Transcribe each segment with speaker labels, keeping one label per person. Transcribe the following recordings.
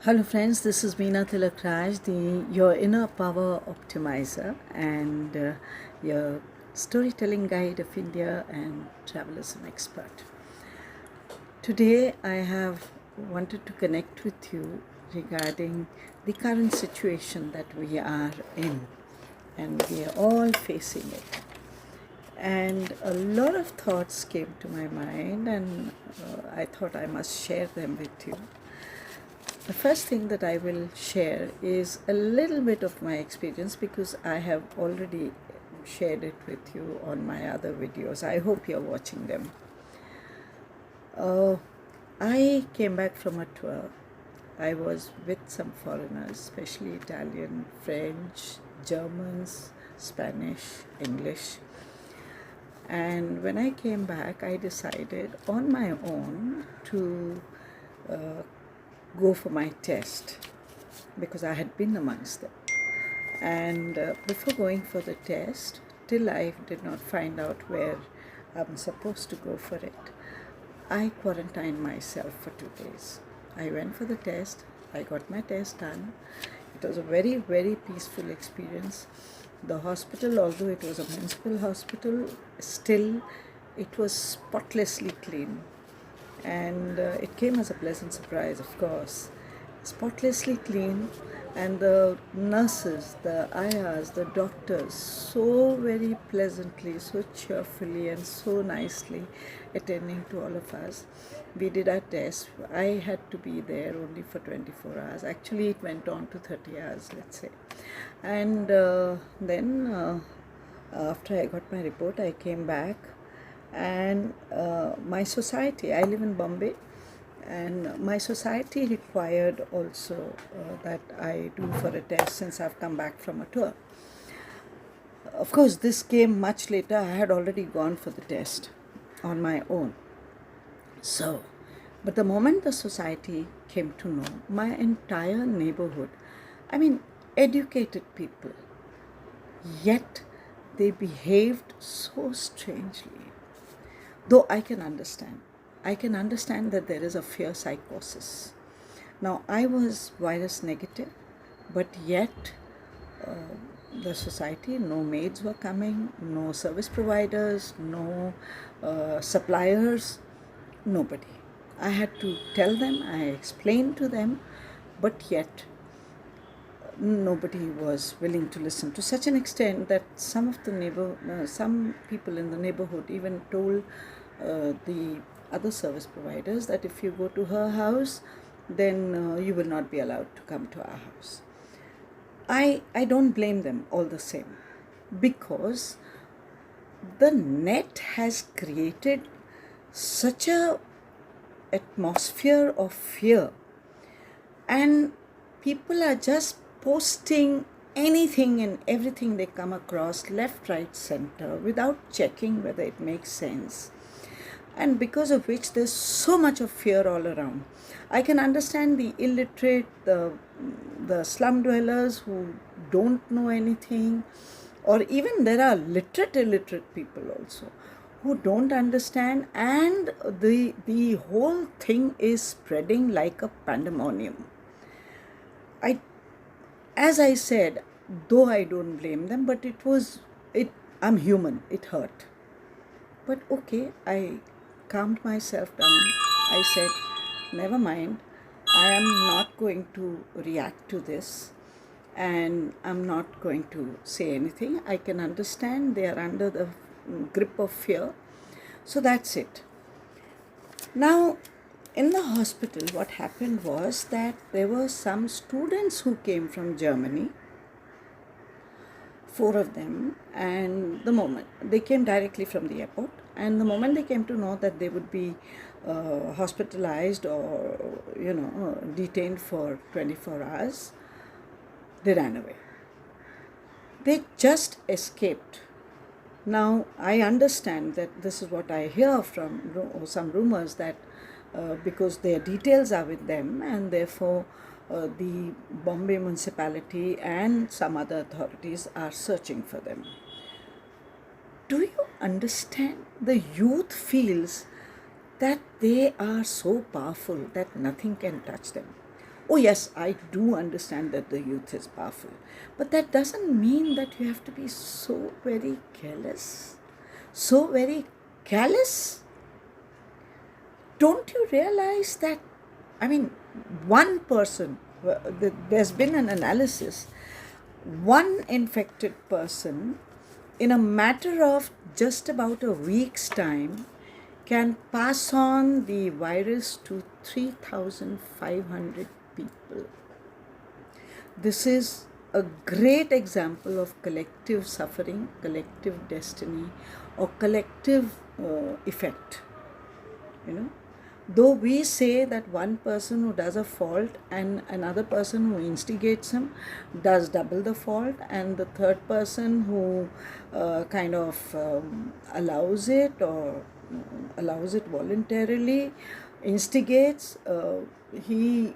Speaker 1: Hello friends, this is Meena Tilakraj, your inner power optimizer and your storytelling guide of India and travelism expert. Today I have wanted to connect with you regarding the current situation that we are in, and we are all facing it. And a lot of thoughts came to my mind, and I thought I must share them with you. The first thing that I will share is a little bit of my experience because I have already shared it with you on my other videos. I hope you're watching them. I came back from a tour. I was with some foreigners, especially Italian, French, Germans, Spanish, English. And when I came back, I decided on my own to go for my test because I had been amongst them. And before going for the test, till I did not find out where I'm supposed to go for it, I quarantined myself for 2 days. I went for the test, I got my test done. It was a very, very peaceful experience. The hospital, although it was a municipal hospital, still it was spotlessly clean. And it came as a pleasant surprise, of course. Spotlessly clean, and the nurses, the ayahs, the doctors, so very pleasantly, so cheerfully and so nicely attending to all of us. We did our test. I had to be there only for 24 hours. Actually, it went on to 30 hours, let's say. And then after I got my report, I came back, and my society, I live in Bombay, and my society required also that I do for a test since I've come back from a tour. Of course, this came much later. I had already gone for the test on my own. So, but the moment the society came to know, my entire neighborhood, I mean, educated people, yet they behaved so strangely. Though I can understand that there is a fear psychosis. Now, I was virus negative, but yet the society, no maids were coming, no service providers, no suppliers, nobody. I had to tell them, I explained to them, but yet nobody was willing to listen, to such an extent that some people in the neighborhood even told the other service providers that if you go to her house, then you will not be allowed to come to our house. I don't blame them all the same, because the net has created such a atmosphere of fear, and people are just posting anything and everything they come across, left, right, center, without checking whether it makes sense. And because of which there's so much of fear all around. I can understand the illiterate, the slum dwellers who don't know anything, or even there are illiterate people also who don't understand, and the whole thing is spreading like a pandemonium. As I said, though I don't blame them, but I'm human, it hurt. But okay, I calmed myself down. I said, never mind, I am not going to react to this, and I'm not going to say anything. I can understand they are under the grip of fear. So that's it. Now, in the hospital, what happened was that there were some students who came from Germany, 4 of them, and the moment they came directly from the airport, and the moment they came to know that they would be hospitalized or detained for 24 hours, they ran away. They just escaped. Now, I understand that this is what I hear from some rumors, that because their details are with them, and therefore the Bombay municipality and some other authorities are searching for them. Do you understand? The youth feels that they are so powerful that nothing can touch them. Oh, yes, I do understand that the youth is powerful, but that doesn't mean that you have to be so very careless. So very careless? Don't you realize that? I mean, one person, there's been an analysis, one infected person in a matter of just about a week's time can pass on the virus to 3,500 people. This is a great example of collective suffering, collective destiny, or collective effect. You know, though we say that one person who does a fault and another person who instigates him does double the fault, and the third person who kind of allows it or allows it voluntarily, instigates, he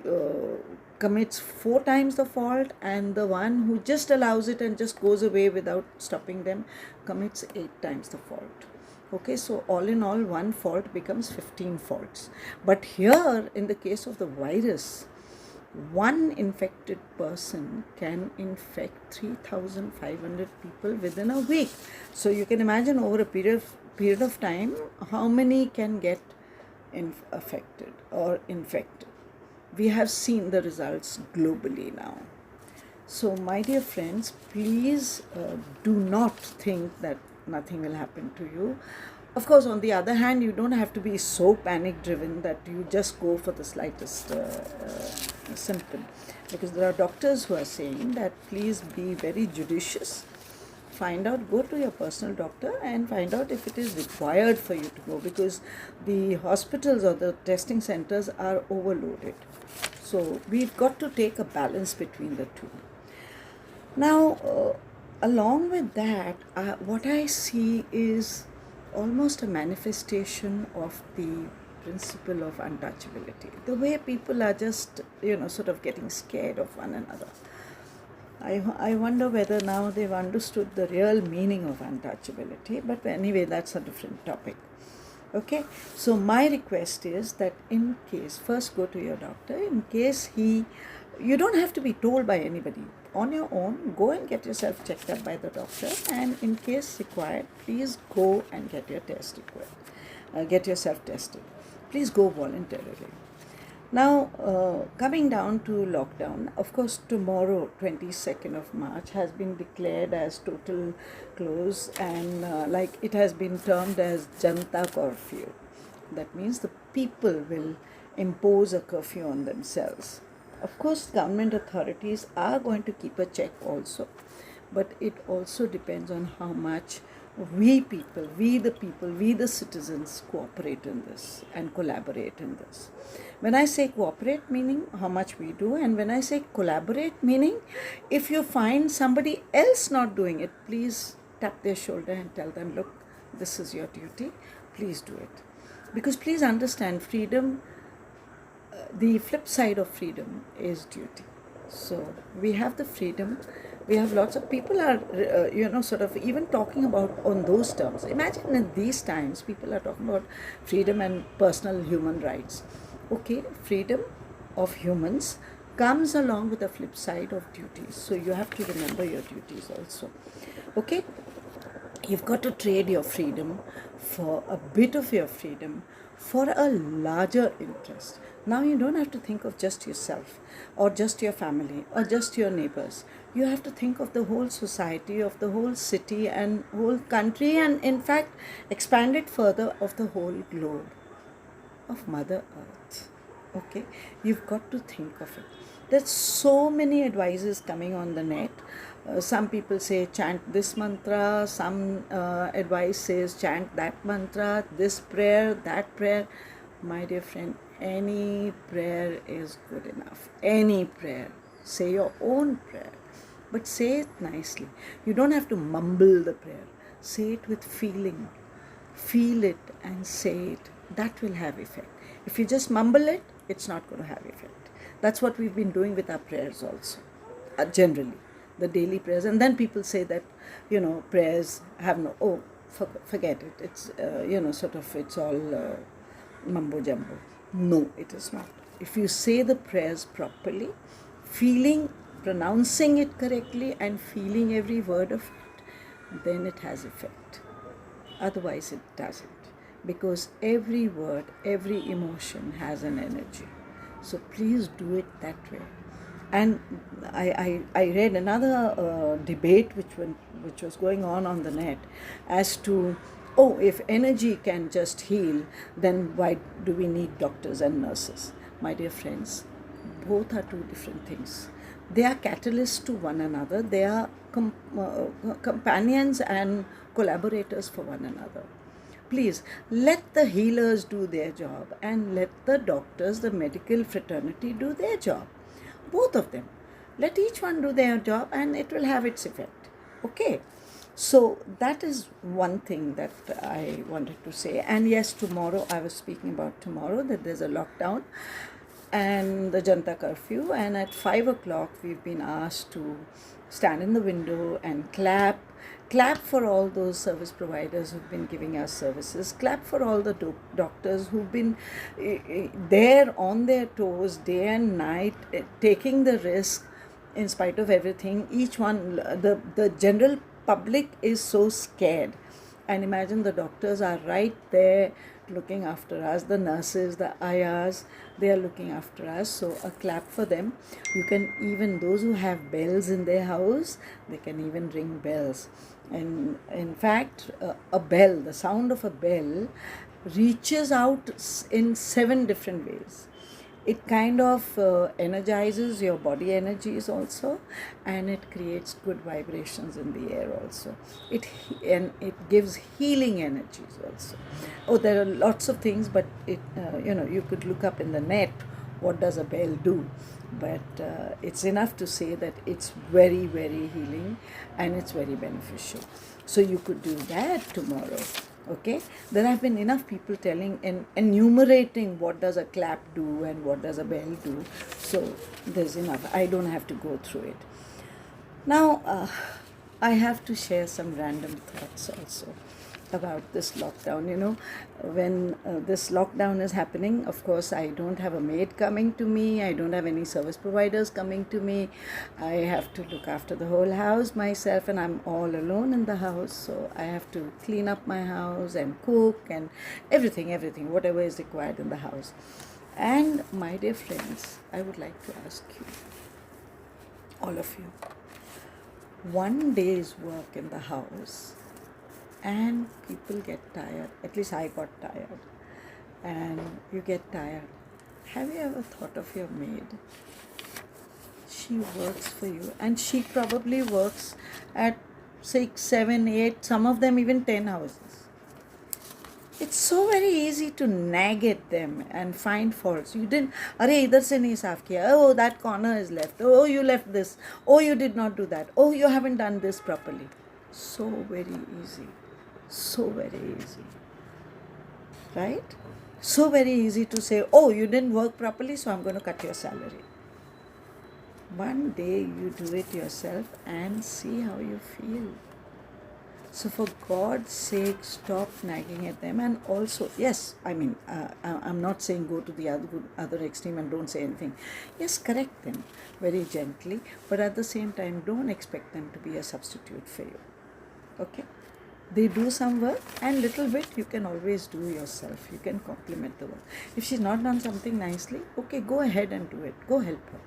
Speaker 1: commits 4 times the fault, and the one who just allows it and just goes away without stopping them commits 8 times the fault. Okay, so all in all, one fault becomes 15 faults. But here, in the case of the virus, one infected person can infect 3,500 people within a week. So you can imagine over a period of time how many can get affected or infected. We have seen the results globally now. So, my dear friends, please do not think that nothing will happen to you. Of course, on the other hand, you don't have to be so panic driven that you just go for the slightest symptom, because there are doctors who are saying that please be very judicious. Find out, go to your personal doctor and find out if it is required for you to go, because the hospitals or the testing centers are overloaded. So, we've got to take a balance between the two. Now, along with that, what I see is almost a manifestation of the principle of untouchability. The way people are just, sort of getting scared of one another. I wonder whether now they've understood the real meaning of untouchability, but anyway, that's a different topic. Okay, so my request is that in case, first go to your doctor, in case you don't have to be told by anybody. On your own, go and get yourself checked up by the doctor, and in case required, please go and get your get yourself tested. Please go voluntarily. Now, coming down to lockdown, of course, tomorrow, 22nd of March, has been declared as total close, and like it has been termed as Janta curfew. That means the people will impose a curfew on themselves. Of course, government authorities are going to keep a check also, but it also depends on how much we the citizens cooperate in this and collaborate in this. When I say cooperate, meaning how much we do, and when I say collaborate, meaning if you find somebody else not doing it, please tap their shoulder and tell them, look, this is your duty, please do it. Because please understand, freedom, the flip side of freedom is duty. So we have the freedom. We have lots of people are, sort of even talking about on those terms. Imagine in these times, people are talking about freedom and personal human rights. Okay, freedom of humans comes along with the flip side of duties. So you have to remember your duties also. Okay, you've got to trade your freedom for a bit of your freedom for a larger interest. Now you don't have to think of just yourself or just your family or just your neighbors. You have to think of the whole society, of the whole city and whole country, and in fact expand it further, of the whole globe, of Mother Earth. Okay, you've got to think of it. There's so many advices coming on the net. Some people say chant this mantra, some advice says chant that mantra, this prayer, that prayer. My dear friend, any prayer is good enough. Any prayer. Say your own prayer, but say it nicely. You don't have to mumble the prayer. Say it with feeling. Feel it and say it. That will have effect. If you just mumble it, it's not going to have effect. That's what we've been doing with our prayers also, generally, the daily prayers. And then people say that, prayers have no, forget it. It's, it's all mumbo jumbo. No, it is not. If you say the prayers properly, pronouncing it correctly and feeling every word of it, then it has effect. Otherwise, it doesn't. Because every word, every emotion has an energy. So please do it that way. And I read another debate which was going on the net as to, oh, if energy can just heal, then why do we need doctors and nurses? My dear friends, both are two different things. They are catalysts to one another. They are companions and collaborators for one another. Please, let the healers do their job and let the doctors, the medical fraternity, do their job. Both of them. Let each one do their job and it will have its effect. Okay? So that is one thing that I wanted to say. And yes, tomorrow, I was speaking about tomorrow, that there's a lockdown and the Janta curfew, and at 5 o'clock we've been asked to stand in the window and clap for all those service providers who've been giving us services, clap for all the doctors who've been there on their toes day and night, taking the risk in spite of everything. Each one, the general public is so scared, and imagine the doctors are right there looking after us, the nurses, the ayahs, they are looking after us. So a clap for them. You can even, those who have bells in their house, they can even ring bells. And in fact, a bell, the sound of a bell reaches out in 7 different ways. It kind of energizes your body energies also, and it creates good vibrations in the air also. It gives healing energies also. Oh, there are lots of things, but it you could look up in the net what does a bell do, but it's enough to say that it's very, very healing and it's very beneficial. So you could do that tomorrow. Okay, there have been enough people telling and enumerating what does a clap do and what does a bell do. So there's enough. I don't have to go through it. Now, I have to share some random thoughts also about this lockdown. When this lockdown is happening, of course, I don't have a maid coming to me. I don't have any service providers coming to me. I have to look after the whole house myself, and I'm all alone in the house. So I have to clean up my house and cook and everything, whatever is required in the house. And my dear friends, I would like to ask you, all of you, one day's work in the house, and people get tired. At least I got tired. And you get tired. Have you ever thought of your maid? She works for you, and she probably works at 6, 7, 8, some of them even 10 houses. It's so very easy to nag at them and find faults. You didn't, idhar se nahi saaf kiya. Oh, that corner is left. Oh, you left this. Oh, you did not do that. Oh, you haven't done this properly. So very easy. So very easy. Right? So very easy to say, oh, you didn't work properly, so I'm going to cut your salary. One day you do it yourself and see how you feel. So for God's sake, stop nagging at them. And also, yes, I'm not saying go to the other extreme and don't say anything. Yes, correct them very gently, but at the same time, don't expect them to be a substitute for you. Okay? They do some work, and little bit you can always do yourself. You can compliment the work. If she's not done something nicely, okay, go ahead and do it. Go help her.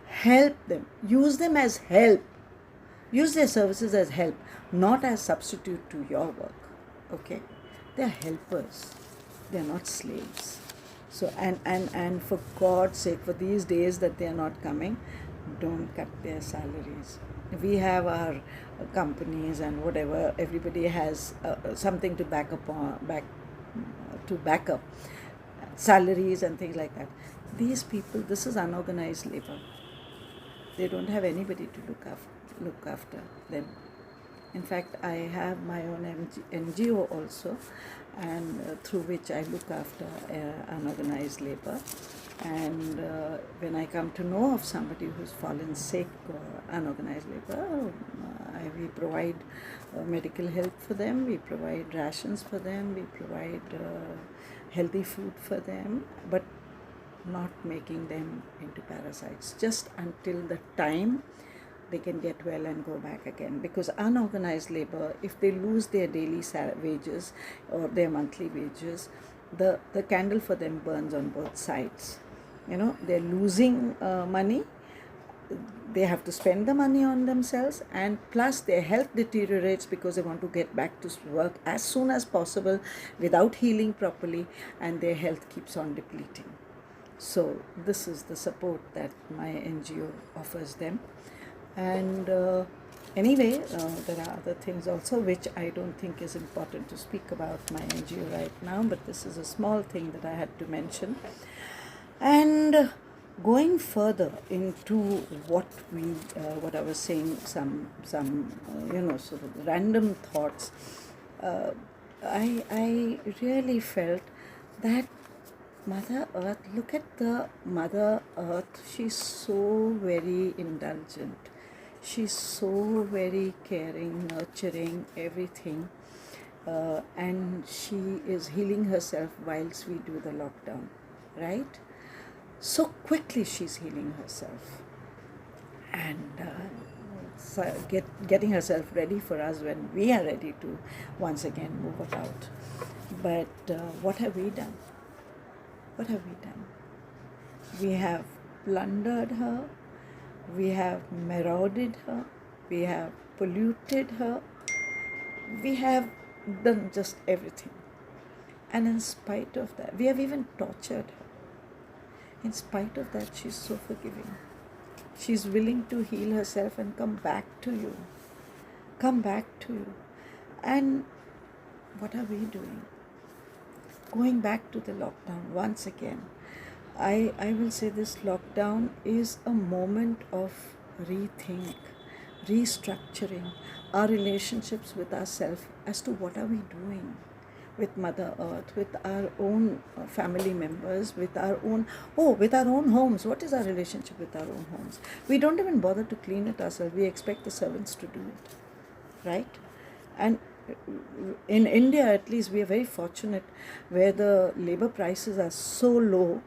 Speaker 1: Help them. Use them as help. Use their services as help, not as substitute to your work. Okay? They are helpers. They are not slaves. So, and for God's sake, for these days that they are not coming, don't cut their salaries. We have our companies and whatever. Everybody has something to back up salaries and things like that. These people, this is unorganized labor. They don't have anybody to look after them. In fact, I have my own NGO also, and through which I look after unorganized labor. And when I come to know of somebody who's fallen sick or unorganized labor, we provide medical help for them, we provide rations for them, we provide healthy food for them. But not making them into parasites, just until the time they can get well and go back again. Because unorganized labor, if they lose their daily wages or their monthly wages, the candle for them burns on both sides. They're losing money, they have to spend the money on themselves, and plus their health deteriorates because they want to get back to work as soon as possible without healing properly, and their health keeps on depleting. So this is the support that my NGO offers them. And anyway, there are other things also which I don't think is important to speak about my NGO right now, but this is a small thing that I had to mention. And going further into what I was saying, some sort of random thoughts, I really felt that Mother Earth, look at the Mother Earth, she's so very indulgent, she's so very caring, nurturing, everything, and she is healing herself whilst we do the lockdown, right? So quickly she's healing herself and getting herself ready for us when we are ready to once again move about. But what have we done? What have we done? We have plundered her, we have marauded her, we have polluted her, we have done just everything. And in spite of that, we have even tortured her. In spite of that, she's so forgiving. She's willing to heal herself and come back to you. Come back to you. And what are we doing? Going back to the lockdown once again. I will say this lockdown is a moment of rethink, restructuring our relationships with ourselves as to what are we doing with Mother Earth, with our own family members, with our own homes. What is our relationship with our own homes? We don't even bother to clean it ourselves. We expect the servants to do it, right? And in India, at least, we are very fortunate where the labor prices are so low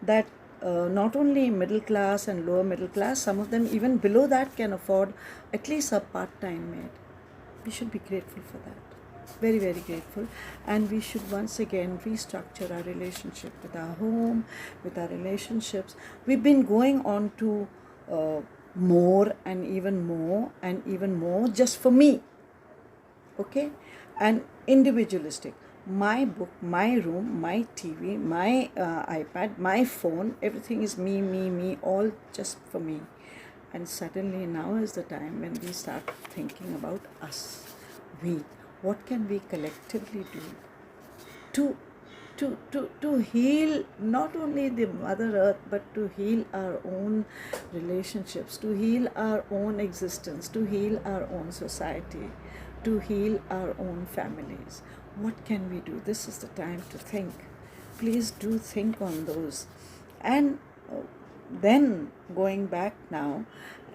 Speaker 1: that not only middle class and lower middle class, some of them even below that can afford at least a part-time maid. We should be grateful for that. Very, very grateful. And we should once again restructure our relationship with our home, with our relationships. We've been going on to more and even more and even more just for me, okay, and individualistic. My book, my room, my TV, my iPad, my phone, everything is me, all just for me. And suddenly now is the time when we start thinking about us. What can we collectively do to heal not only the Mother Earth, but to heal our own relationships, to heal our own existence, to heal our own society, to heal our own families? What can we do? This is the time to think. Please do think on those. And then going back now,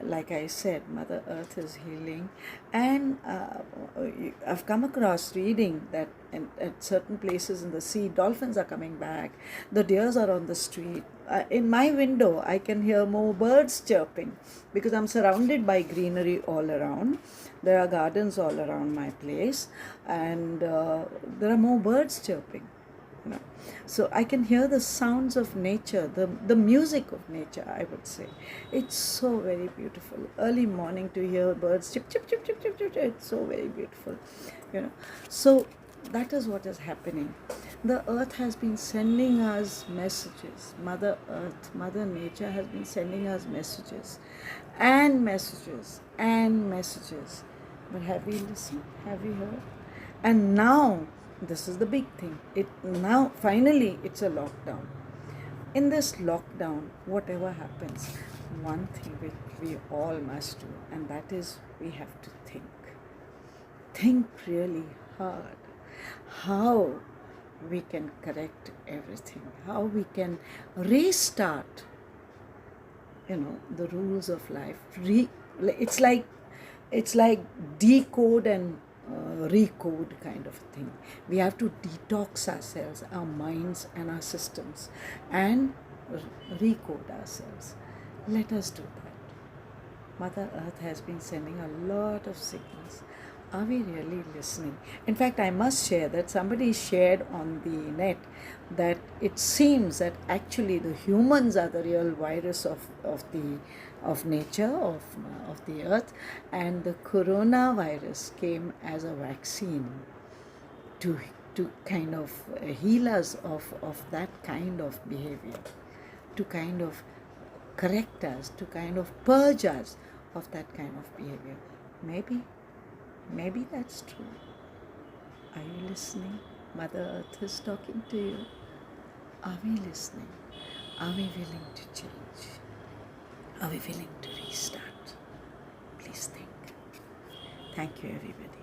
Speaker 1: like I said, Mother Earth is healing, and I've come across reading that at certain places in the sea, dolphins are coming back, the deers are on the street. In my window, I can hear more birds chirping because I'm surrounded by greenery all around. There are gardens all around my place, and there are more birds chirping. So I can hear the sounds of nature, the music of nature, I would say. It's so very beautiful. Early morning to hear birds chip, chip, chip, chip, chip, chip, it's so very beautiful. So that is what is happening. The earth has been sending us messages. Mother Earth, Mother Nature has been sending us messages and messages and messages. But have we listened? Have we heard? And now, this is the big thing. Now, finally, it's a lockdown. In this lockdown, whatever happens, one thing which we all must do, and that is we have to think. Think really hard. How we can correct everything. How we can restart, the rules of life. It's like decode and recode kind of thing. We have to detox ourselves, our minds and our systems, and recode ourselves. Let us do that. Mother Earth has been sending a lot of signals. Are we really listening? In fact, I must share that somebody shared on the net that it seems that actually the humans are the real virus of nature, of the earth, and the coronavirus came as a vaccine to kind of heal us of that kind of behavior, to kind of correct us, to kind of purge us of that kind of behavior. Maybe that's true. Are you listening? Mother Earth is talking to you. Are we listening? Are we willing to change? Are we willing to restart? Please think. Thank you, everybody.